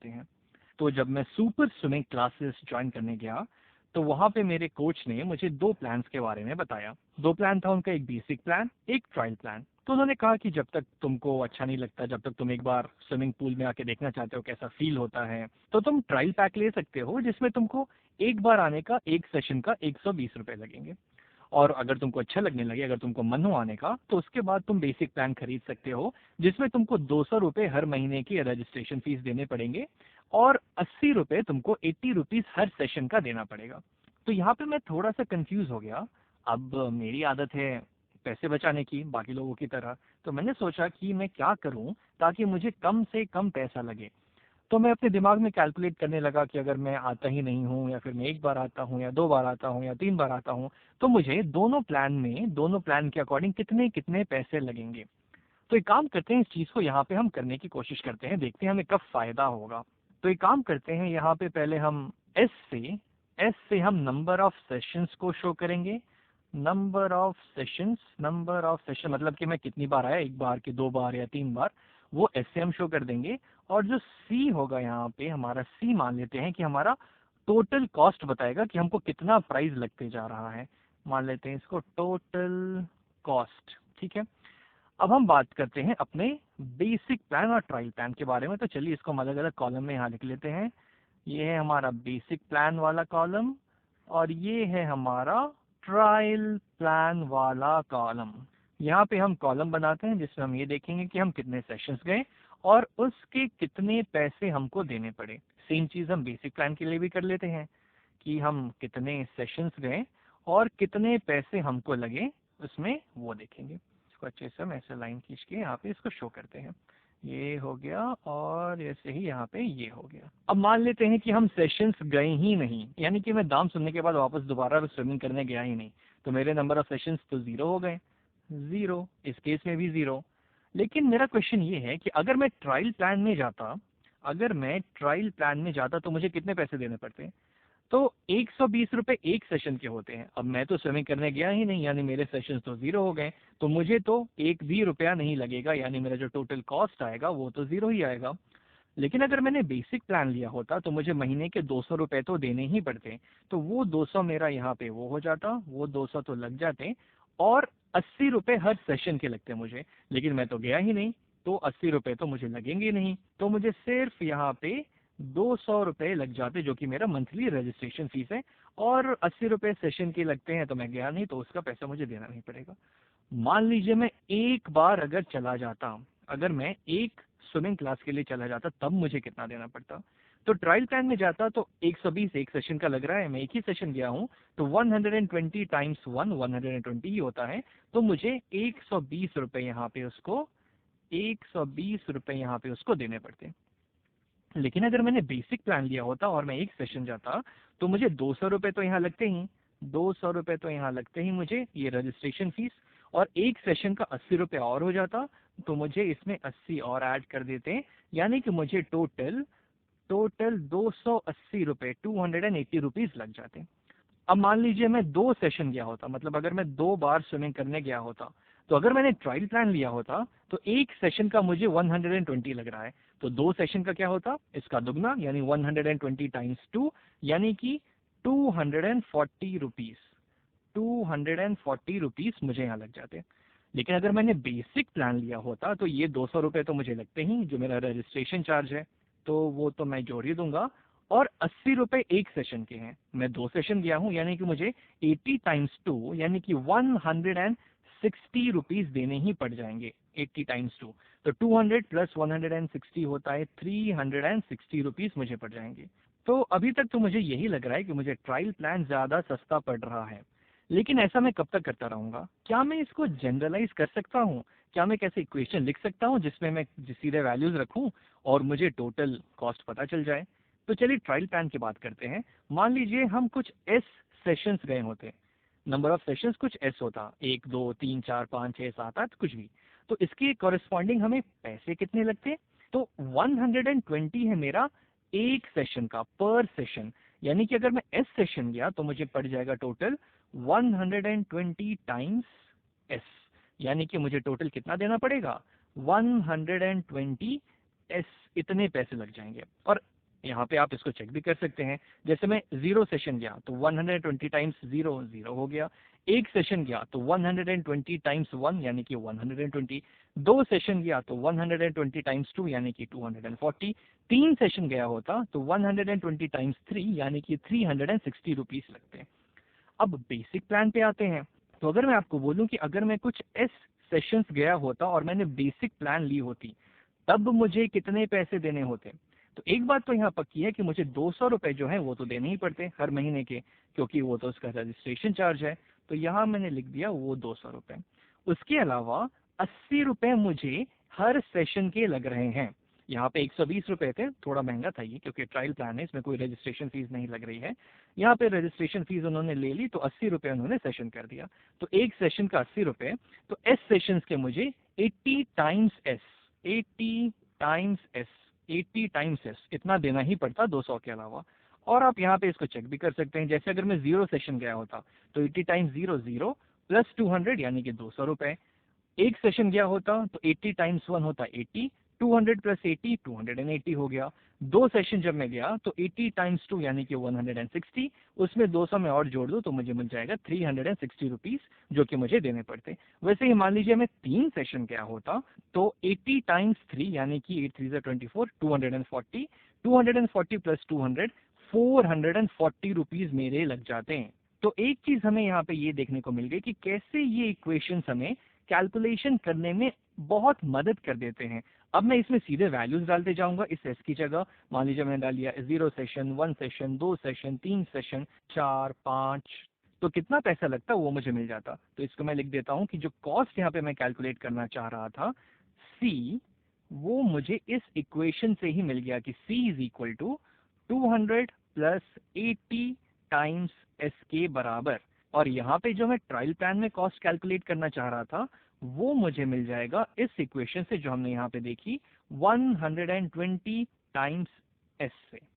हैं। तो जब मैं सुपर स्विमिंग क्लासेस ज्वाइन करने गया तो वहाँ पे मेरे कोच ने मुझे 2 प्लान्स के बारे में बताया। 2 प्लान था उनका, एक बेसिक प्लान, एक ट्रायल प्लान। तो उन्होंने कहा कि जब तक तुमको अच्छा नहीं लगता, जब तक तुम एक बार स्विमिंग पूल में आके देखना चाहते हो कैसा फील होता है, तो तुम ट्रायल पैक ले सकते हो जिसमें तुमको एक बार आने का, एक सेशन का 120 रुपए लगेंगे। और अगर तुमको अच्छा लगने लगे, अगर तुमको मन हो आने का, तो उसके बाद तुम बेसिक प्लान खरीद सकते हो जिसमें तुमको 200 रुपए हर महीने की रजिस्ट्रेशन फीस देने पड़ेंगे और 80 रुपए तुमको 80 रुपीज हर सेशन का देना पड़ेगा। तो यहाँ पे मैं थोड़ा सा कंफ्यूज हो गया। अब मेरी आदत है पैसे बचाने की बाकी लोगों की तरह, तो मैंने सोचा कि मैं क्या करूं ताकि मुझे कम से कम पैसा लगे। तो मैं अपने दिमाग में कैलकुलेट करने लगा कि अगर मैं आता ही नहीं हूँ, या फिर मैं एक बार आता हूँ, या 2 बार आता हूँ, या 3 बार आता हूँ, तो मुझे दोनों प्लान के अकॉर्डिंग कितने कितने पैसे लगेंगे। तो एक काम करते हैं, इस चीज़ को यहाँ पे हम करने की कोशिश करते हैं, देखते हैं हमें कब फायदा होगा। तो एक काम करते हैं, यहाँ पे पहले हम एस से हम नंबर ऑफ सेशंस को शो करेंगे। नंबर ऑफ सेशन मतलब कि मैं कितनी बार आया, एक बार कि 2 बार या 3 बार, वो एस से हम शो कर देंगे। और जो सी होगा यहाँ पे, हमारा सी मान लेते हैं कि हमारा टोटल कॉस्ट बताएगा कि हमको कितना प्राइस लगते जा रहा है। मान लेते हैं इसको टोटल कॉस्ट, ठीक है। अब हम बात करते हैं अपने बेसिक प्लान और ट्रायल प्लान के बारे में। तो चलिए इसको हम अलग अलग कॉलम में यहाँ लिख लेते हैं। ये है हमारा बेसिक प्लान वाला कॉलम और ये है हमारा ट्रायल प्लान वाला कॉलम। यहाँ पे हम कॉलम बनाते हैं जिसमें हम ये देखेंगे कि हम कितने सेशंस गए और उसके कितने पैसे हमको देने पड़े। सेम चीज़ हम बेसिक प्लान के लिए भी कर लेते हैं कि हम कितने सेशंस गए और कितने पैसे हमको लगे, उसमें वो देखेंगे। इसको अच्छे से हम ऐसे लाइन खींच के यहाँ पे इसको शो करते हैं। ये हो गया और ऐसे ही यहाँ पे ये हो गया। अब मान लेते हैं कि हम सेशंस गए ही नहीं, यानी कि मैं दाम सुनने के बाद वापस दोबारा स्विमिंग करने गया ही नहीं, तो मेरे नंबर ऑफ सेशंस तो 0 हो गए। 0, इस केस में भी 0। लेकिन मेरा क्वेश्चन ये है कि अगर मैं ट्रायल प्लान में जाता तो मुझे कितने पैसे देने पड़ते? तो 120 रुपए एक सेशन के होते हैं। अब मैं तो स्विमिंग करने गया ही नहीं, यानी मेरे सेशंस तो 0 हो गए, तो मुझे तो एक भी रुपया नहीं लगेगा, यानी मेरा जो टोटल कॉस्ट आएगा वो तो 0 ही आएगा। लेकिन अगर मैंने बेसिक प्लान लिया होता तो मुझे महीने के 200 रुपए तो देने ही पड़ते, तो वो 200 मेरा यहाँ पे वो हो जाता, वो 200 तो लग जाते और 80 रुपए हर सेशन के लगते मुझे। लेकिन मैं तो गया ही नहीं, तो 80 रुपए तो मुझे लगेंगे नहीं, तो मुझे सिर्फ यहाँ पे 200 रुपए लग जाते जो कि मेरा मंथली रजिस्ट्रेशन फीस है। और 80 रुपए सेशन के लगते हैं, तो मैं गया नहीं, तो उसका पैसा मुझे देना नहीं पड़ेगा। मान लीजिए मैं एक बार अगर चला जाता, अगर मैं एक स्विमिंग क्लास के लिए चला जाता, तब मुझे कितना देना पड़ता? तो ट्रायल प्लान में जाता तो 120 एक सेशन का लग रहा है, मैं एक ही सेशन गया हूँ, तो 120 टाइम्स 120 ही होता है, तो मुझे 120 रुपए यहाँ पे उसको 120 रुपए यहाँ पे उसको देने पड़ते। लेकिन अगर मैंने बेसिक प्लान लिया होता और मैं एक सेशन जाता, तो मुझे 200 रुपए तो यहाँ लगते ही, 200 रुपए तो यहाँ लगते ही मुझे, ये रजिस्ट्रेशन फीस, और एक सेशन का 80 रुपए और हो जाता, तो मुझे इसमें 80 और ऐड कर देते, यानी कि मुझे टोटल टोटल 280 रुपए 280 रुपीज लग जाते। अब मान लीजिए मैं 2 सेशन गया होता, मतलब अगर मैं 2 बार स्विमिंग करने गया होता, तो अगर मैंने ट्रायल प्लान लिया होता तो एक सेशन का मुझे 120 लग रहा है, तो 2 सेशन का क्या होता, इसका दुगना, यानी 120 टाइम्स 2, यानी कि 240 रुपीज, 240 रुपीज मुझे यहाँ लग जाते। लेकिन अगर मैंने बेसिक प्लान लिया होता तो ये 200 रुपए तो मुझे लगते ही, जो मेरा रजिस्ट्रेशन चार्ज है, तो वो तो मैं जोड़ ही दूंगा। और 80 रुपए एक सेशन के हैं, मैं 2 सेशन गया हूं, यानी कि मुझे 80 टाइम्स 2 यानी कि 160 रुपीज देने ही पड़ जाएंगे। 80 टाइम्स 2 तो 200 प्लस 160 होता है 360 रुपीज मुझे पड़ जाएंगे। तो अभी तक तो मुझे यही लग रहा है कि मुझे ट्रायल प्लान ज्यादा सस्ता पड़ रहा है। लेकिन ऐसा मैं कब तक करता रहूंगा? क्या मैं इसको जनरलाइज कर सकता हूँ? क्या मैं कैसे इक्वेशन लिख सकता हूँ जिसमें मैं सीधे वैल्यूज रखूं और मुझे टोटल कॉस्ट पता चल जाए? तो चलिए ट्रायल प्लान की बात करते हैं। मान लीजिए हम कुछ एस सेशंस गए होते, नंबर ऑफ सेशंस कुछ एस होता, 1 2 3 4 5 6 7 8 कुछ भी, तो इसके कॉरेस्पॉन्डिंग हमें पैसे कितने लगते? तो 120 है मेरा एक सेशन का, पर सेशन, यानी कि अगर मैं एस सेशन गया तो मुझे पड़ जाएगा टोटल 120 टाइम्स एस, यानी कि मुझे टोटल कितना देना पड़ेगा? 120 एस इतने पैसे लग जाएंगे। और यहाँ पे आप इसको चेक भी कर सकते हैं, जैसे मैं 0 सेशन गया तो 120 टाइम्स 0 0 हो गया, 1 सेशन गया तो 120 टाइम्स 1 यानी कि 120, 2 सेशन गया तो 120 टाइम्स 2 यानी कि 240, 3 सेशन गया होता तो 120 टाइम्स 3 यानी कि 360 रुपीस लगते हैं। अब बेसिक प्लान पे आते हैं। तो अगर मैं आपको बोलूं कि अगर मैं कुछ एस सेशंस गया होता और मैंने बेसिक प्लान ली होती, तब मुझे कितने पैसे देने होते। तो एक बात तो यहाँ पक्की है कि मुझे 200 रुपए जो है वो तो देने ही पड़ते हर महीने के, क्योंकि वो तो उसका रजिस्ट्रेशन चार्ज है। तो यहाँ मैंने लिख दिया वो 200 रुपए। उसके अलावा 80 रुपए मुझे हर सेशन के लग रहे हैं। यहाँ पे 120 रुपए थे, थोड़ा महंगा था ये क्योंकि ट्रायल प्लान है, इसमें कोई रजिस्ट्रेशन फीस नहीं लग रही है। यहाँ पे रजिस्ट्रेशन फीस उन्होंने ले ली तो 80 रुपए उन्होंने सेशन कर दिया। तो एक सेशन का 80 रुपए, तो एस सेशंस के मुझे 80 times S, 80 times S, 80 times S इतना देना ही पड़ता 200 के अलावा। और आप यहाँ पे इसको चेक भी कर सकते हैं, जैसे अगर मैं 0 सेशन गया होता तो 80 टाइम्स 0 0 प्लस 200 यानी कि 200 रुपए। एक सेशन गया होता तो 80 टाइम्स 1 होता 80, 200 प्लस 80 280 हो गया। 2 सेशन जब मैं गया तो 80 टाइम्स 2 यानी कि 160, उसमें 200 में और जोड़ दो तो मुझे मिल जाएगा 360 रुपीस, जो कि मुझे देने पड़ते। वैसे ही मान लीजिए मैं 3 सेशन गया होता तो 80 टाइम्स 3 यानी कि 8 3 24, 240, 240 प्लस 200, 440 रुपीस मेरे लग जाते हैं। तो एक चीज हमें यहाँ पे ये देखने को मिल गई कि कैसे ये इक्वेशन हमें कैलकुलेशन करने में बहुत मदद कर देते हैं। अब मैं इसमें सीधे वैल्यूज डालते जाऊंगा इस एस की जगह। मान लीजिए मैंने डाल दिया 0 सेशन, 1 सेशन, 2 सेशन, 3 सेशन, 4 5, तो कितना पैसा लगता वो मुझे मिल जाता। तो इसको मैं लिख देता हूं कि जो कॉस्ट यहाँ पे मैं कैलकुलेट करना चाह रहा था सी, वो मुझे इस इक्वेशन से ही मिल गया कि C is equal to 200 plus 80 times S के बराबर। और यहाँ पे जो मैं ट्रायल प्लान में कॉस्ट कैलकुलेट करना चाह रहा था वो मुझे मिल जाएगा इस इक्वेशन से जो हमने यहाँ पे देखी, 120 टाइम्स एस से।